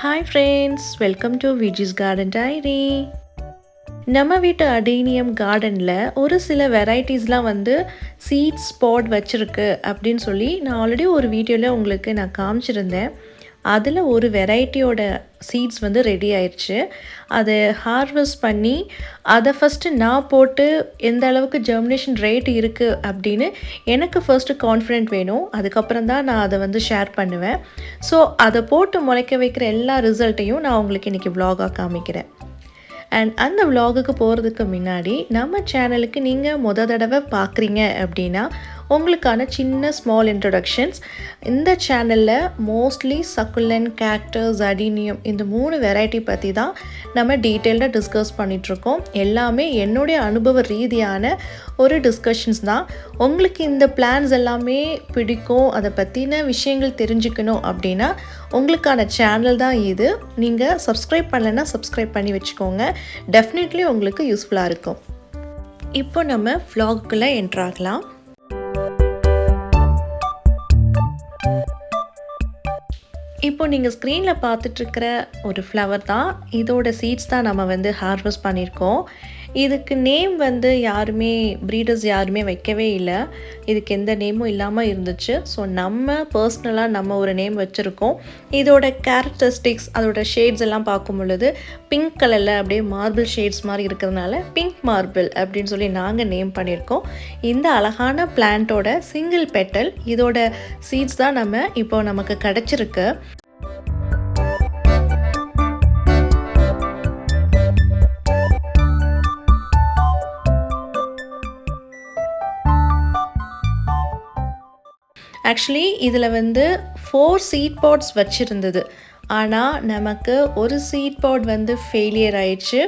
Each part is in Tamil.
Hi friends, welcome to vijisgardendiary. நம்ம வீட்டு adenium gardenல ஒரு சில வெரைட்டிஸ்லாம் seed spot வச்சிருக்கு அப்படின்னு சொல்லி நான் ஆல்ரெடி ஒரு வீடியோல உங்களுக்கு நான் காமிச்சிருந்தேன். அதில் ஒரு வெரைட்டியோட சீட்ஸ் ரெடி ஆயிடுச்சு. அதை ஹார்வெஸ்ட் பண்ணி அதை ஃபஸ்ட்டு நான் போட்டு எந்த அளவுக்கு ஜெர்மினேஷன் ரேட் இருக்குது அப்படின்னு எனக்கு ஃபர்ஸ்ட்டு கான்ஃபிடென்ட் வேணும். அதுக்கப்புறம் தான் நான் அதை ஷேர் பண்ணுவேன். ஸோ அதை போட்டு முளைக்க வைக்கிற எல்லா ரிசல்ட்டையும் நான் உங்களுக்கு இன்றைக்கி vlog-ஆ காமிக்கிறேன். அண்ட் அந்த vlog-க்கு போகிறதுக்கு முன்னாடி நம்ம சேனலுக்கு நீங்கள் தடவை பார்க்குறீங்க அப்படின்னா உங்களுக்கான சின்ன ஸ்மால் இன்ட்ரொடக்ஷன்ஸ். இந்த சேனலில் மோஸ்ட்லி சக்குலன், கேக்டஸ், adenium இந்த 3 வெரைட்டி பற்றி தான் நம்ம டீட்டெயில்டாக டிஸ்கஸ் பண்ணிகிட்ருக்கோம். எல்லாமே என்னுடைய அனுபவ ரீதியான ஒரு டிஸ்கஷன்ஸ் தான். உங்களுக்கு இந்த பிளான்ஸ் எல்லாமே பிடிக்கும், அதை பற்றின விஷயங்கள் தெரிஞ்சுக்கணும் அப்படின்னா உங்களுக்கான சேனல் தான் இது. நீங்கள் சப்ஸ்கிரைப் பண்ணலைன்னா சப்ஸ்கிரைப் பண்ணி வச்சுக்கோங்க. டெஃபினெட்லி உங்களுக்கு யூஸ்ஃபுல்லாக இருக்கும். இப்போ நம்ம vlog-குள்ளே என்ட்ராகலாம். இப்போ நீங்கள் ஸ்க்ரீனில் பார்த்துட்ருக்கிற ஒரு ஃப்ளவர் தான், இதோட சீட்ஸ் தான் நம்ம ஹார்வெஸ்ட் பண்ணியிருக்கோம். இதுக்கு நேம் யாருமே ப்ரீடர்ஸ் யாருமே வைக்கவே இல்லை. இதுக்கு எந்த நேமும் இல்லாமல் இருந்துச்சு. ஸோ நம்ம பர்சனலாக நம்ம ஒரு நேம் வச்சுருக்கோம். இதோட கேரக்டரிஸ்டிக்ஸ், அதோட ஷேட்ஸ் எல்லாம் பார்க்கும் பொழுது பிங்க் கலரில் அப்படியே மார்பிள் ஷேட்ஸ் மாதிரி இருக்கிறதுனால பிங்க் மார்பிள் அப்படின்னு சொல்லி நாங்கள் நேம் பண்ணியிருக்கோம். இந்த அழகான பிளான்ட்டோட சிங்கிள் பெட்டல் இதோட சீட்ஸ் தான் இப்போ நமக்கு கிடச்சிருக்கு. ஆக்சுவலி இதில் 4 சீட் பாட்ஸ் வச்சுருந்தது. ஆனால் நமக்கு ஒரு சீட் பாட் ஃபெயிலியர் ஆயிடுச்சு.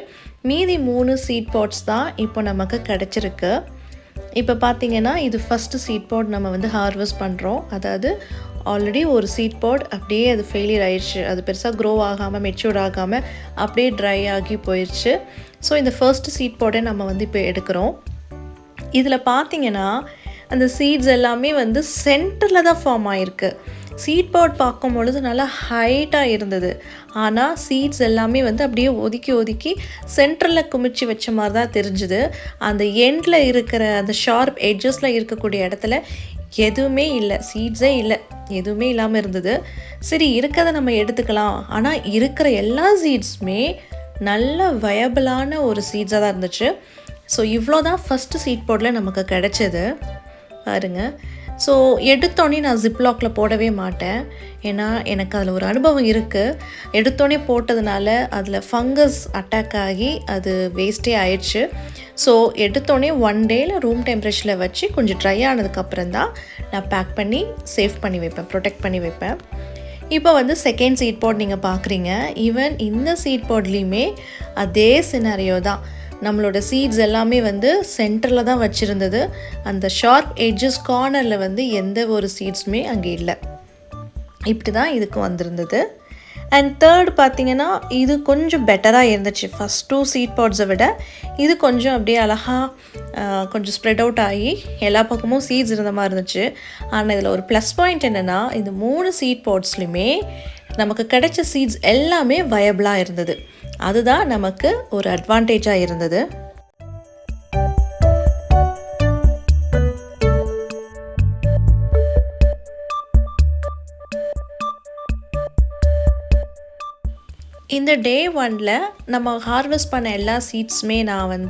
மீதி 3 சீட் பாட்ஸ் தான் இப்போ நமக்கு கிடச்சிருக்கு. இப்போ பார்த்திங்கன்னா இது ஃபஸ்ட்டு சீட் பாட் நம்ம ஹார்வெஸ்ட் பண்ணுறோம். அதாவது ஆல்ரெடி ஒரு சீட் பாட் அப்படியே அது ஃபெயிலியர் ஆயிடுச்சு. அது பெருசாக க்ரோ ஆகாமல், மெச்சூர் ஆகாமல் அப்படியே ட்ரை ஆகி போயிடுச்சு. ஸோ இந்த ஃபர்ஸ்ட் சீட் பாட்டை நம்ம இப்போ எடுக்கிறோம். இதில் பார்த்திங்கன்னா அந்த சீட்ஸ் எல்லாமே சென்டரில் தான் ஃபார்ம் ஆகிருக்கு. சீட் பாட் பார்க்கும் பொழுது நல்லா ஹைட்டாக இருந்தது. ஆனால் சீட்ஸ் எல்லாமே அப்படியே ஒதுக்கி ஒதுக்கி சென்டரில் குமிச்சு வச்ச மாதிரி தான் தெரிஞ்சுது. அந்த எண்டில் இருக்கிற அந்த ஷார்ப் எட்ஜஸில் இருக்கக்கூடிய இடத்துல எதுவுமே இல்லை, சீட்ஸே இல்லை, எதுவுமே இல்லாமல் இருந்தது. சரி, இருக்கிறத நம்ம எடுத்துக்கலாம். ஆனால் இருக்கிற எல்லா சீட்ஸுமே நல்ல வயபிளான ஒரு சீட்ஸாக தான் இருந்துச்சு. ஸோ இவ்வளோ தான் ஃபஸ்ட்டு சீட் பாட்டில் நமக்கு கிடச்சது பாருங்க. ஸோ எடுத்தோடனே நான் ஜிப்லாக்கில் போடவே மாட்டேன். ஏன்னா எனக்கு அதில் ஒரு அனுபவம் இருக்குது. எடுத்தோடனே போட்டதுனால அதில் ஃபங்கஸ் அட்டாக் ஆகி அது வேஸ்ட்டே ஆயிடுச்சு. ஸோ எடுத்தோடனே 1 டேயில் ரூம் டெம்பரேச்சரில் வச்சு கொஞ்சம் ட்ரை ஆனதுக்கப்புறம் தான் நான் பேக் பண்ணி சேவ் பண்ணி வைப்பேன், ப்ரொடெக்ட் பண்ணி வைப்பேன். இப்போ செகண்ட் சீட் பாட் நீங்கள் பார்க்குறீங்க. ஈவன் இந்த சீட் பாட்லேயுமே அதே சினாரியோ தான். நம்மளோட சீட்ஸ் எல்லாமே சென்டரில் தான் வச்சுருந்தது. அந்த ஷார்ப் எட்ஜஸ் கார்னரில் எந்த ஒரு சீட்ஸுமே அங்கே இல்லை. இப்படி தான் இதுக்கு வந்திருந்தது. அண்ட் தேர்ட் பார்த்திங்கன்னா இது கொஞ்சம் பெட்டராக இருந்துச்சு. ஃபஸ்ட் 2 சீட் பாட்ஸை விட இது கொஞ்சம் அப்படியே அழகாக கொஞ்சம் ஸ்ப்ரெட் அவுட் ஆகி எல்லா பக்கமும் சீட்ஸ் இருந்த மாதிரி இருந்துச்சு. ஆனால் இதில் ஒரு ப்ளஸ் பாயிண்ட் என்னென்னா, இந்த 3 சீட் பாட்ஸ்லையுமே நமக்கு கிடைச்ச சீட்ஸ் எல்லாமே வயபிளாக இருந்தது. அதுதான் நமக்கு ஒரு அட்வான்டேஜாக இருந்தது. இந்த டே 1ல் நம்ம ஹார்வெஸ்ட் பண்ண எல்லா சீட்ஸுமே நான்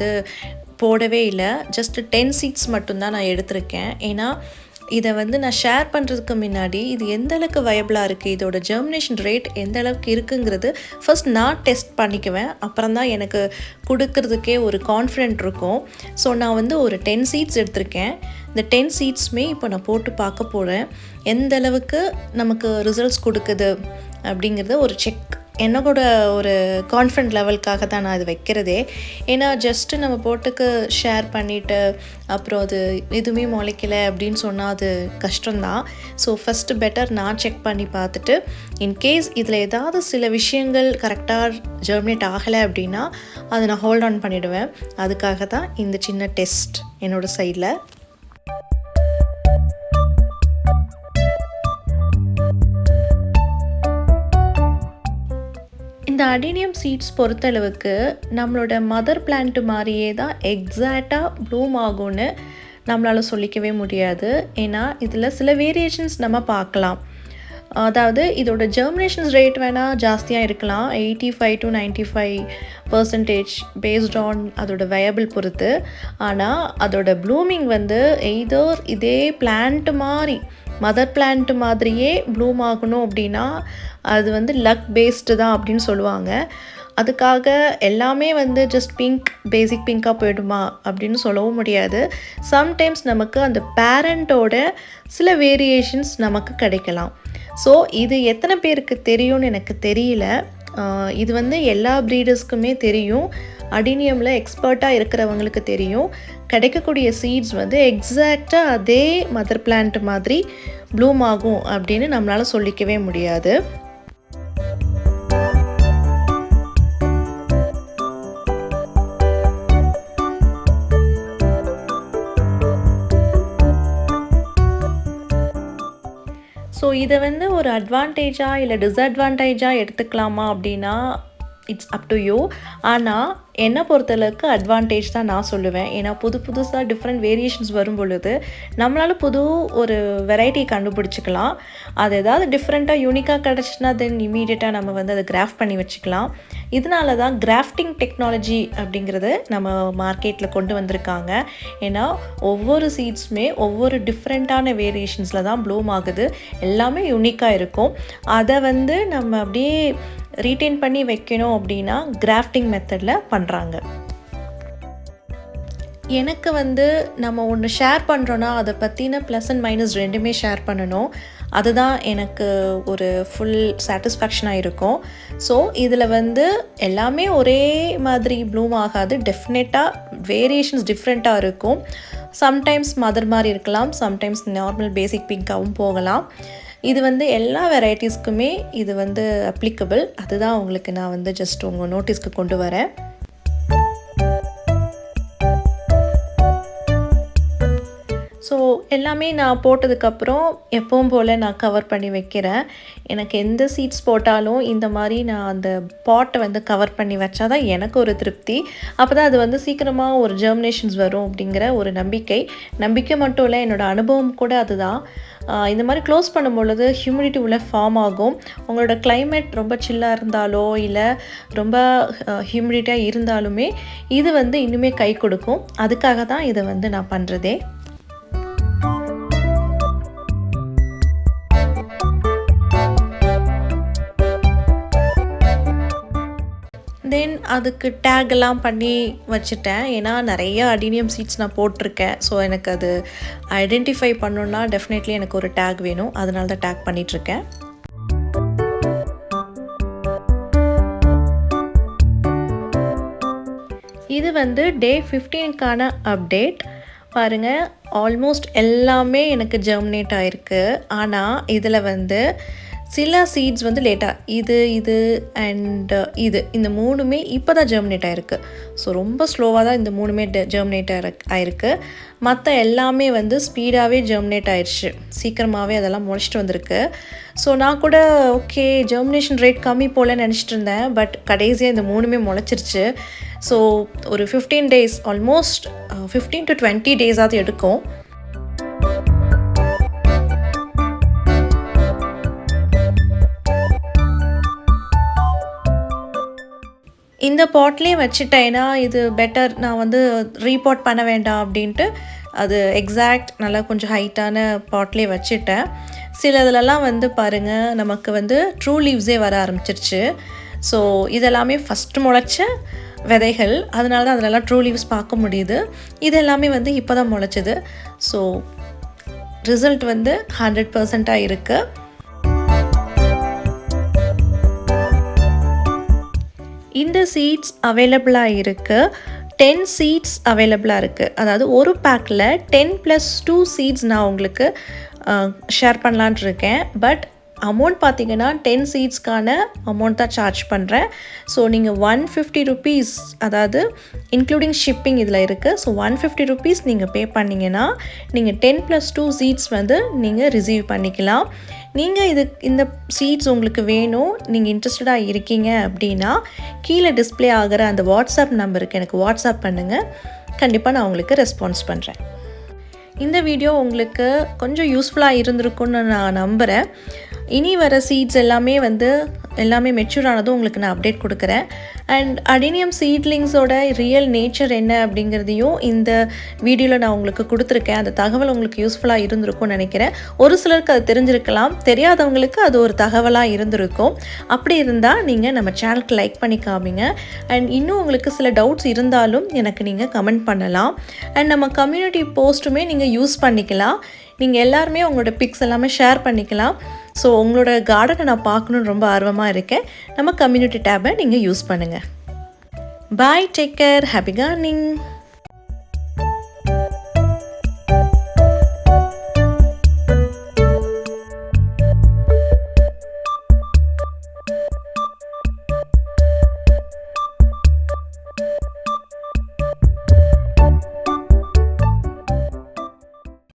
போடவே இல்லை. ஜஸ்ட் 10 சீட்ஸ் மட்டும்தான் நான் எடுத்திருக்கேன். ஏன்னா இதை நான் ஷேர் பண்ணுறதுக்கு முன்னாடி இது எந்த அளவுக்கு வயபிளாக இருக்குது, இதோட ஜெர்மினேஷன் ரேட் எந்த அளவுக்கு இருக்குங்கிறது ஃபர்ஸ்ட் நான் டெஸ்ட் பண்ணிக்குவேன். அப்புறம் தான் எனக்கு கொடுக்கறதுக்கே ஒரு கான்ஃபிடென்ட் இருக்கும். ஸோ நான் ஒரு 10 சீட்ஸ் எடுத்திருக்கேன். இந்த 10 சீட்ஸுமே இப்போ நான் போட்டு பார்க்க போகிறேன். எந்த அளவுக்கு நமக்கு ரிசல்ட்ஸ் கொடுக்குது அப்படிங்கிறத ஒரு செக், என்னோட ஒரு கான்ஃபிடென்ட் லெவலுக்காக தான் நான் இது வைக்கிறதே. ஏன்னா ஜஸ்ட்டு நம்ம போட்டுக்கு ஷேர் பண்ணிவிட்டு அப்புறம் அது எதுவுமே முளைக்கலை அப்படின்னு சொன்னால் அது கஷ்டம்தான். ஸோ ஃபஸ்ட்டு பெட்டர் நான் செக் பண்ணி பார்த்துட்டு இன்கேஸ் இதில் ஏதாவது சில விஷயங்கள் கரெக்டாக ஜெர்மினேட் ஆகலை அப்படின்னா அதை நான் ஹோல்ட் ஆன் பண்ணிவிடுவேன். அதுக்காக தான் இந்த சின்ன டெஸ்ட் என்னோடய சைடில். இந்த அடீனியம் சீட்ஸ் பொறுத்தளவுக்கு நம்மளோட மதர் பிளான்ட் மாதிரியே தான் எக்ஸாக்டாக ப்ளூம் ஆகும்னு நம்மளால் சொல்லிக்கவே முடியாது. ஏன்னா இதில் சில வேரியேஷன்ஸ் நம்ம பார்க்கலாம். அதாவது இதோட ஜெர்மினேஷன்ஸ் ரேட் வேணால் ஜாஸ்தியாக இருக்கலாம், 85 to 95% பேஸ்ட் ஆன் அதோட வயபிள் பொறுத்து. ஆனால் அதோட ப்ளூமிங் வந்து எய்தர் இதே பிளான்ட் மாதிரி மதர் பிளான்ட் மாதிரியே ப்ளூம் ஆகணும் அப்படின்னா அது வந்து லக் பேஸ்டு தான் அப்படின்னு சொல்லுவாங்க. அதுக்காக எல்லாமே வந்து ஜஸ்ட் பிங்க் பேசிக் பிங்காக போயிடுமா அப்படின்னு சொல்லவும் முடியாது. சம்டைம்ஸ் நமக்கு அந்த பேரண்ட்டோட சில வேரியேஷன்ஸ் நமக்கு கிடைக்கலாம். ஸோ இது எத்தனை பேருக்கு தெரியும்னு எனக்கு தெரியல. இது வந்து எல்லா ப்ரீடர்ஸ்க்குமே தெரியும், அடீனியமில் எக்ஸ்பர்ட்டாக இருக்கிறவங்களுக்கு தெரியும். கிடைக்கக்கூடிய சீட்ஸ் வந்து எக்ஸாக்டாக அதே மதர் பிளான்ட் மாதிரி ப்ளூம் ஆகும் அப்படின்னு நம்மளால் சொல்லிக்கவே முடியாது. ஸோ இதை வந்து ஒரு அட்வான்டேஜாக இல்லை டிஸ்அட்வான்டேஜாக எடுத்துக்கலாமா அப்படின்னா இட்ஸ் அப் டு யூ. ஆனால் என்னை பொறுத்தளவுக்கு அட்வான்டேஜ் தான் நான் சொல்லுவேன். ஏன்னா புதுசாக டிஃப்ரெண்ட் வேரியேஷன்ஸ் வரும் பொழுது நம்மளால் புது ஒரு வெரைட்டி கண்டுபிடிச்சிக்கலாம். அது ஏதாவது டிஃப்ரெண்ட்டாக யூனிக்காக கிடச்சின்னா தென் இமீடியட்டாக நம்ம வந்து அதை கிராஃப்ட் பண்ணி வச்சுக்கலாம். இதனால தான் கிராஃப்டிங் டெக்னாலஜி அப்படிங்கிறது நம்ம மார்க்கெட்டில் கொண்டு வந்திருக்காங்க. ஏன்னா ஒவ்வொரு சீட்ஸுமே ஒவ்வொரு டிஃப்ரெண்ட்டான வேரியேஷன்ஸில் தான் ப்ளூம் ஆகுது, எல்லாமே யூனிக்காக இருக்கும். அதை வந்து நம்ம அப்படியே ரீட்டைன் பண்ணி வைக்கணும் அப்படின்னா கிராஃப்டிங் மெத்தடில் பண்ணுறாங்க. எனக்கு வந்து நம்ம ஒன்று ஷேர் பண்ணுறோன்னா அதை பற்றின ப்ளஸ் அண்ட் மைனஸ் ரெண்டுமே ஷேர் பண்ணணும். அதுதான் எனக்கு ஒரு ஃபுல் சாட்டிஸ்ஃபேக்ஷனாக இருக்கும். ஸோ இதில் வந்து எல்லாமே ஒரே மாதிரி ப்ளூம் ஆகாது, டெஃபினட்டாக வேரியேஷன்ஸ் டிஃப்ரெண்ட்டாக இருக்கும். சம்டைம்ஸ் மதர் மாதிரி இருக்கலாம், சம்டைம்ஸ் நார்மல் பேசிக் பிங்காகவும் போகலாம். இது வந்து எல்லா வெரைட்டிஸ்க்குமே இது வந்து அப்ளிகபிள். அதுதான் உங்களுக்கு நான் வந்து ஜஸ்ட் உங்கள் நோட்டீஸ்க்கு கொண்டு வரேன். ஸோ எல்லாமே நான் போட்டதுக்கப்புறம் எப்பவும் போல் நான் கவர் பண்ணி வைக்கிறேன். எனக்கு எந்த சீட்ஸ் போட்டாலும் இந்த மாதிரி நான் அந்த பாட்டை வந்து கவர் பண்ணி வச்சா தான் எனக்கு ஒரு திருப்தி. அப்போ தான் அது வந்து சீக்கிரமாக ஒரு ஜெர்மினேஷன்ஸ் வரும் அப்படிங்கிற ஒரு நம்பிக்கை மட்டும் இல்லை, என்னோடய அனுபவம் கூட அதுதான். இந்த மாதிரி க்ளோஸ் பண்ணும் பொழுது ஹியூமிடிட்டி உள்ள ஃபார்ம் ஆகும். உங்களோட கிளைமேட் ரொம்ப சில்லாக இருந்தாலோ இல்லை ரொம்ப ஹியூமிடிட்டியாக இருந்தாலுமே இது வந்து இன்னுமே கை கொடுக்கும். அதுக்காக தான் இதை வந்து நான் பண்ணுறதே. தென் அதுக்கு டேக்லாம் பண்ணி வச்சுட்டேன். ஏன்னா நிறைய அடீனியம் சீட்ஸ் நான் போட்டிருக்கேன். ஸோ எனக்கு அது ஐடென்டிஃபை பண்ணணுன்னா டெஃபினெட்லி எனக்கு ஒரு டேக் வேணும். அதனால தான் டேக் பண்ணிகிட்ருக்கேன். இது வந்து டே 15க்கான அப்டேட். பாருங்கள், ஆல்மோஸ்ட் எல்லாமே எனக்கு ஜெர்மினேட் ஆகிருக்கு. ஆனால் இதில் வந்து சில சீட்ஸ் வந்து லேட்டாக இது அண்ட் இந்த மூணுமே இப்போ தான் ஜெர்மினேட் ஆகிருக்கு. ஸோ ரொம்ப ஸ்லோவாக தான் இந்த மூணுமே ஜெர்மினேட் ஆகிருக்கு. மற்ற எல்லாமே வந்து ஸ்பீடாகவே ஜெர்மினேட் ஆயிடுச்சு, சீக்கிரமாகவே அதெல்லாம் முளைச்சிட்டு வந்திருக்கு. ஸோ நான் கூட ஓகே ஜெர்மினேஷன் ரேட் கம்மி போலன்னு நினச்சிட்டு இருந்தேன். பட் கடைசியாக இந்த மூணுமே முளைச்சிருச்சு. ஸோ ஒரு 15 days, ஆல்மோஸ்ட் 15 to 20 days எடுக்கும். இந்த பாட்லேயே வச்சுட்டேன்னா இது பெட்டர், நான் வந்து ரீபாட் பண்ண வேண்டாம் அப்படின்ட்டு அது எக்ஸாக்ட் நல்லா கொஞ்சம் ஹைட்டான பாட்லேயே வச்சுட்டேன். சில இதிலலாம் வந்து பாருங்கள் நமக்கு வந்து ட்ரூ லீவ்ஸே வர ஆரம்பிச்சிருச்சு. ஸோ இதெல்லாமே ஃபஸ்ட்டு முளைச்ச விதைகள், அதனால தான் அதிலலாம் ட்ரூ லீவ்ஸ் பார்க்க முடியுது. இது எல்லாமே வந்து இப்போ தான் முளைச்சிது. ஸோ ரிசல்ட் வந்து 100% இருக்குது. இந்த சீட்ஸ் அவைலபிளாக இருக்குது. 10 சீட்ஸ் அவைலபிளாக இருக்குது. அதாவது ஒரு பேக்கில் 10+2 சீட்ஸ் நான் உங்களுக்கு ஷேர் பண்ணலான்ட்டு இருக்கேன். பட் அமௌண்ட் பார்த்திங்கன்னா 10 சீட்ஸ்க்கான அமௌண்ட் தான் சார்ஜ் பண்ணுறேன். ஸோ நீங்கள் 150 rupees, அதாவது இன்க்ளூடிங் ஷிப்பிங் இதில் இருக்குது. ஸோ 150 rupees நீங்கள் பே பண்ணிங்கன்னா நீங்கள் 10+2 சீட்ஸ் வந்து நீங்கள் ரிசீவ் பண்ணிக்கலாம். நீங்கள் இந்த சீட்ஸ் உங்களுக்கு வேணும், நீங்கள் இன்ட்ரெஸ்டடாக இருக்கீங்க அப்படின்னா கீழே டிஸ்பிளே ஆகிற அந்த வாட்ஸ்அப் நம்பருக்கு எனக்கு வாட்ஸ்அப் பண்ணுங்கள். கண்டிப்பாக நான் உங்களுக்கு ரெஸ்பான்ஸ் பண்ணுறேன். இந்த வீடியோ உங்களுக்கு கொஞ்சம் யூஸ்ஃபுல்லாக இருந்திருக்குன்னு நான் நம்புகிறேன். இனி வர சீட்ஸ் எல்லாமே மெச்சூர் ஆனதும் உங்களுக்கு நான் அப்டேட் கொடுக்குறேன். அண்ட் அடேனியம் சீட்லிங்ஸோட ரியல் நேச்சர் என்ன அப்படிங்கிறதையும் இந்த வீடியோவில் நான் உங்களுக்கு கொடுத்துருக்கேன். அந்த தகவல் உங்களுக்கு யூஸ்ஃபுல்லாக இருந்திருக்கும்னு நினைக்கிறேன். ஒரு சிலருக்கு அது தெரிஞ்சிருக்கலாம், தெரியாதவங்களுக்கு அது ஒரு தகவலாக இருந்திருக்கும். அப்படி இருந்தால் நீங்கள் நம்ம சேனலுக்கு லைக் பண்ணி காமிங்க. அண்ட் இன்னும் உங்களுக்கு சில டவுட்ஸ் இருந்தாலும் எனக்கு நீங்கள் கமெண்ட் பண்ணலாம். அண்ட் நம்ம கம்யூனிட்டி போஸ்ட்டுமே நீங்கள் யூஸ் பண்ணிக்கலாம். நீங்கள் எல்லாருமே உங்களோட பிக்ஸ் எல்லாமே ஷேர் பண்ணிக்கலாம். ஸோ உங்களோட கார்டனை நான் பார்க்கணுன்னு ரொம்ப ஆர்வமாக இருக்கேன். நம்ம கம்யூனிட்டி டேபை நீங்கள் யூஸ் பண்ணுங்கள். பாய், டேக் கேர், ஹாப்பி கார்டனிங்.